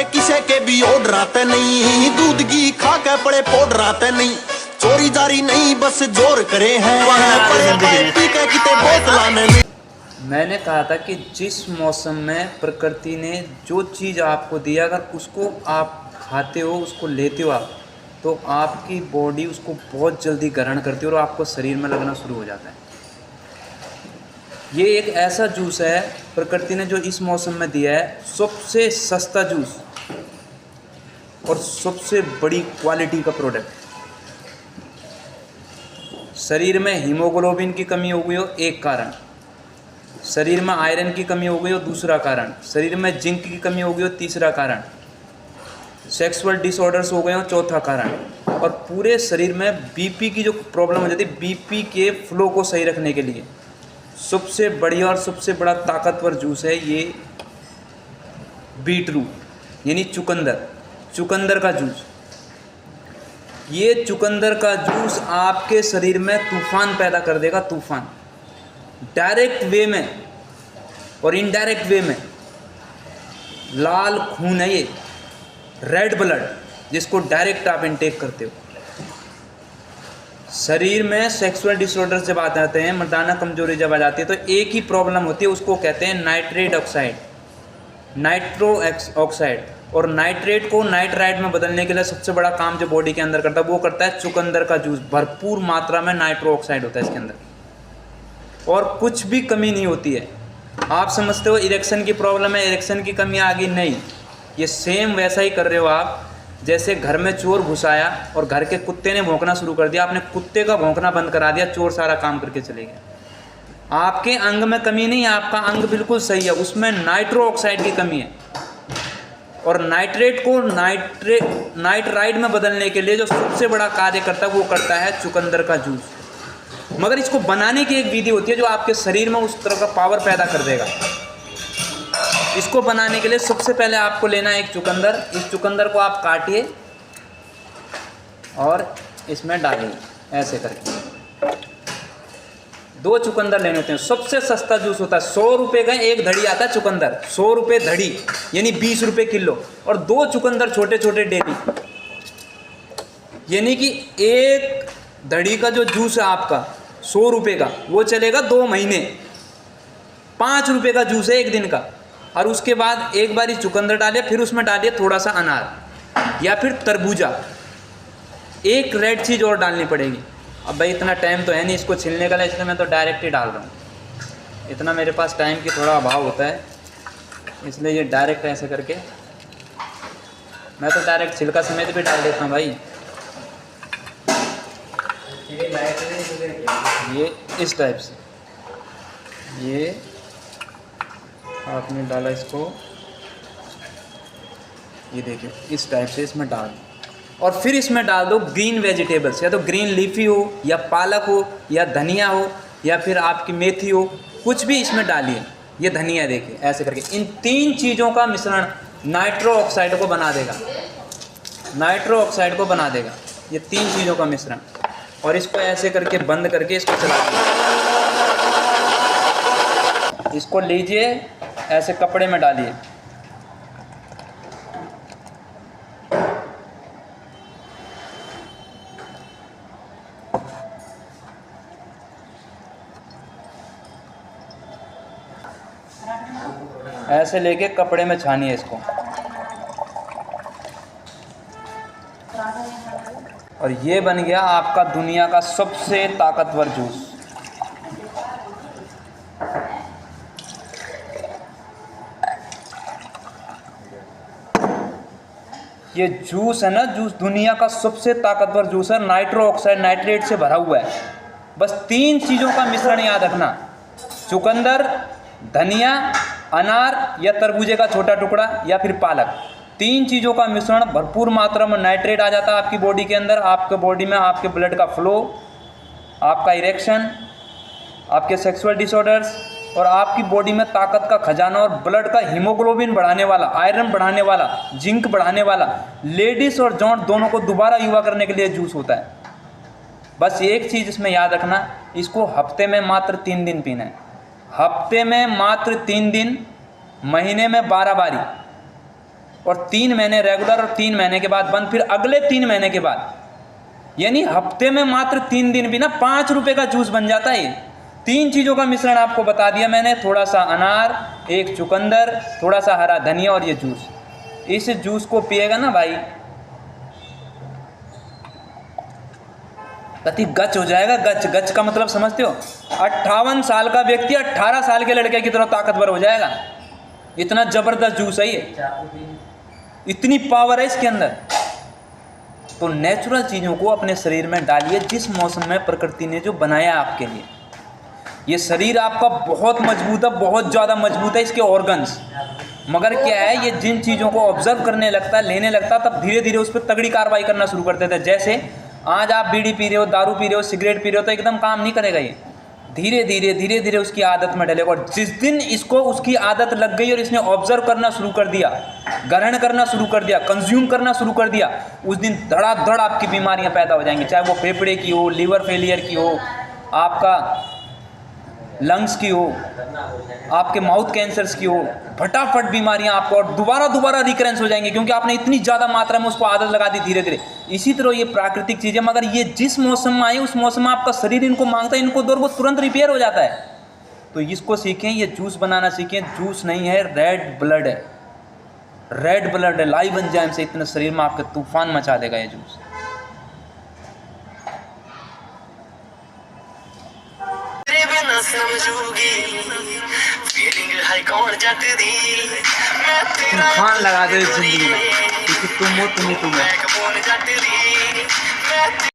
के किसे के भी ऑर्डर आते नहीं, दूध घी खा के पड़े पाउडर आते नहीं, चोरी जारी नहीं बस जोर करे हैं, पड़े पाए पी के किते बोतल आने नहीं। मैंने कहा था कि जिस मौसम में प्रकृति ने जो चीज़ आपको दिया, अगर उसको आप खाते हो, उसको लेते हो आप, तो आपकी बॉडी उसको बहुत जल्दी ग्रहण करती है और आपको शरीर में लगना शुरू हो जाता है। ये एक ऐसा जूस है प्रकृति ने जो इस मौसम में दिया है, सबसे सस्ता जूस और सबसे बड़ी क्वालिटी का प्रोडक्ट। शरीर में हीमोग्लोबिन की कमी हो गई हो एक कारण, शरीर में आयरन की कमी हो गई हो दूसरा कारण, शरीर में जिंक की कमी हो गई हो तीसरा कारण, सेक्सुअल डिसऑर्डर्स हो गए हो चौथा कारण, और पूरे शरीर में बीपी की जो प्रॉब्लम हो जाती है, बीपी के फ्लो को सही रखने के लिए सबसे बढ़िया और सबसे बड़ा ताकतवर जूस है ये बीट रूट यानी चुकंदर का जूस। ये चुकंदर का जूस आपके शरीर में तूफान पैदा कर देगा, तूफान। डायरेक्ट वे में और इनडायरेक्ट वे में लाल खून है ये, रेड ब्लड, जिसको डायरेक्ट आप इनटेक करते हो। शरीर में सेक्सुअल डिसऑर्डर्स जब आ जाते हैं, मर्दाना कमजोरी जब आ जाती है, तो एक ही प्रॉब्लम होती है, उसको कहते हैं नाइट्रेट ऑक्साइड, नाइट्रो ऑक्साइड। और नाइट्रेट को नाइट्राइट में बदलने के लिए सबसे बड़ा काम जो बॉडी के अंदर करता है वो करता है चुकंदर का जूस। भरपूर मात्रा में नाइट्रो ऑक्साइड होता है इसके अंदर और कुछ भी कमी नहीं होती है। आप समझते हो इरेक्शन की प्रॉब्लम है, इरेक्शन की कमी आ गई, नहीं, ये सेम वैसा ही कर रहे हो आप जैसे घर में चोर घुस आया और घर के कुत्ते ने भौंकना शुरू कर दिया, आपने कुत्ते का भौंकना बंद करा दिया, चोर सारा काम करके चले गए। आपके अंग में कमी नहीं है, आपका अंग बिल्कुल सही है, उसमें नाइट्रो ऑक्साइड की कमी है। और नाइट्रेट को नाइट्राइट में बदलने के लिए जो सबसे बड़ा कार्य करता है वो करता है चुकंदर का जूस। मगर इसको बनाने की एक विधि होती है जो आपके शरीर में उस तरह का पावर पैदा कर देगा। इसको बनाने के लिए सबसे पहले आपको लेना है एक चुकंदर। इस चुकंदर को आप काटिए और इसमें डालिए ऐसे करके। 2 चुकंदर लेने होते हैं, सबसे सस्ता जूस होता है, 100 रुपये का एक धड़ी आता है चुकंदर, 100 रुपये धड़ी यानी 20 रुपये किलो। और 2 चुकंदर छोटे छोटे डेली, यानी कि एक धड़ी का जो जूस है आपका 100 रुपये का, वो चलेगा 2 महीने। 5 रुपये का जूस है एक दिन का। और उसके बाद एक बार चुकंदर डालिए, फिर उसमें डालिए थोड़ा सा अनार या फिर तरबूजा, एक रेड चीज़ और डालनी पड़ेगी। अब भाई इतना टाइम तो है नहीं इसको छिलने का, इसलिए मैं तो डायरेक्ट ही डाल रहा हूँ। इतना मेरे पास टाइम की थोड़ा अभाव होता है, इसलिए ये डायरेक्ट ऐसे करके मैं तो डायरेक्ट छिलका समेत भी डाल देता हूँ भाई। ये इस टाइप से ये आपने डाला इसको, ये देखिए इस टाइप से इसमें डाल, और फिर इसमें डाल दो ग्रीन वेजिटेबल्स, या तो ग्रीन लीफी हो या पालक हो या धनिया हो या फिर आपकी मेथी हो, कुछ भी इसमें डालिए। ये धनिया देखिए ऐसे करके, इन 3 चीज़ों का मिश्रण नाइट्रो ऑक्साइड को बना देगा, नाइट्रो ऑक्साइड को बना देगा ये 3 चीज़ों का मिश्रण। और इसको ऐसे करके बंद करके इसको चला दीजिए। इसको लीजिए ऐसे कपड़े में डालिए, ऐसे लेके कपड़े में छानिए इसको, और ये बन गया आपका दुनिया का सबसे ताकतवर जूस। ये जूस है ना, जूस दुनिया का सबसे ताकतवर जूस है, नाइट्रो ऑक्साइड नाइट्रेट से भरा हुआ है। बस 3 चीज़ों का मिश्रण याद रखना, चुकंदर, धनिया, अनार या तरबूजे का छोटा टुकड़ा या फिर पालक। 3 चीज़ों का मिश्रण, भरपूर मात्रा में नाइट्रेट आ जाता है आपकी बॉडी के अंदर, आपके बॉडी में आपके ब्लड का फ्लो, आपका इरेक्शन, आपके सेक्सुअल डिसऑर्डर्स, और आपकी बॉडी में ताकत का खजाना और ब्लड का हीमोग्लोबिन बढ़ाने वाला, आयरन बढ़ाने वाला, जिंक बढ़ाने वाला, लेडीज़ और जेंट्स दोनों को दोबारा युवा करने के लिए जूस होता है। बस एक चीज़ इसमें याद रखना, इसको हफ्ते में मात्र 3 दिन पीना है, हफ्ते में मात्र 3 दिन, महीने में 12 बारी। और 3 महीने रेगुलर और 3 महीने के बाद बंद, फिर अगले 3 महीने के बाद, यानी हफ्ते में मात्र 3 दिन भी ना 5 रुपए का जूस बन जाता है। 3 चीज़ों का मिश्रण आपको बता दिया मैंने, थोड़ा सा अनार, एक चुकंदर, थोड़ा सा हरा धनिया और ये जूस। इस जूस को पिएगा ना भाई, कति गच हो जाएगा। गच, गच का मतलब समझते हो? 58 साल का व्यक्ति 18 साल के लड़के की तरह ताकतवर हो जाएगा। इतना जबरदस्त जूस है ये, इतनी पावर है इसके अंदर। तो नेचुरल चीज़ों को अपने शरीर में डालिए, जिस मौसम में प्रकृति ने जो बनाया आपके लिए। ये शरीर आपका बहुत मजबूत है, बहुत ज़्यादा मजबूत है, इसके ऑर्गन्स। मगर क्या है, ये जिन चीज़ों को ऑब्जर्व करने लगता है, लेने लगता है, तब धीरे धीरे उस पर तगड़ी कार्रवाई करना शुरू कर देता है। जैसे आज आप बीड़ी पी रहे हो, दारू पी रहे हो, सिगरेट पी रहे हो, तो एकदम काम नहीं करेगा ये। धीरे धीरे उसकी आदत में डलेगा। और जिस दिन इसको उसकी आदत लग गई और इसने ऑब्जर्व करना शुरू कर दिया, ग्रहण करना शुरू कर दिया, कंज्यूम करना शुरू कर दिया, उस दिन धड़ाधड़ आपकी बीमारियां पैदा हो जाएंगी। चाहे वो फेफड़े की हो, लीवर फेलियर की हो, आपका लंग्स की हो, आपके माउथ कैंसर्स की हो, फटाफट बीमारियां आपको और दोबारा रिकरेंस हो जाएंगी, क्योंकि आपने इतनी ज़्यादा मात्रा में उसको आदत लगा दी धीरे धीरे। इसी तरह ये प्राकृतिक चीज़ें, मगर ये जिस मौसम में आए उस मौसम में आपका शरीर इनको मांगता है, इनको दौर वो तुरंत रिपेयर हो जाता है। तो इसको सीखें, ये जूस बनाना सीखें। जूस नहीं है, रेड ब्लड है, रेड ब्लड है, लाइव एंजाइम से इतने शरीर में आपके तूफान मचा देगा ये जूस। तूफान लगा दे जिंदगी में, क्योंकि तुम हो, तुम ही तुम हो।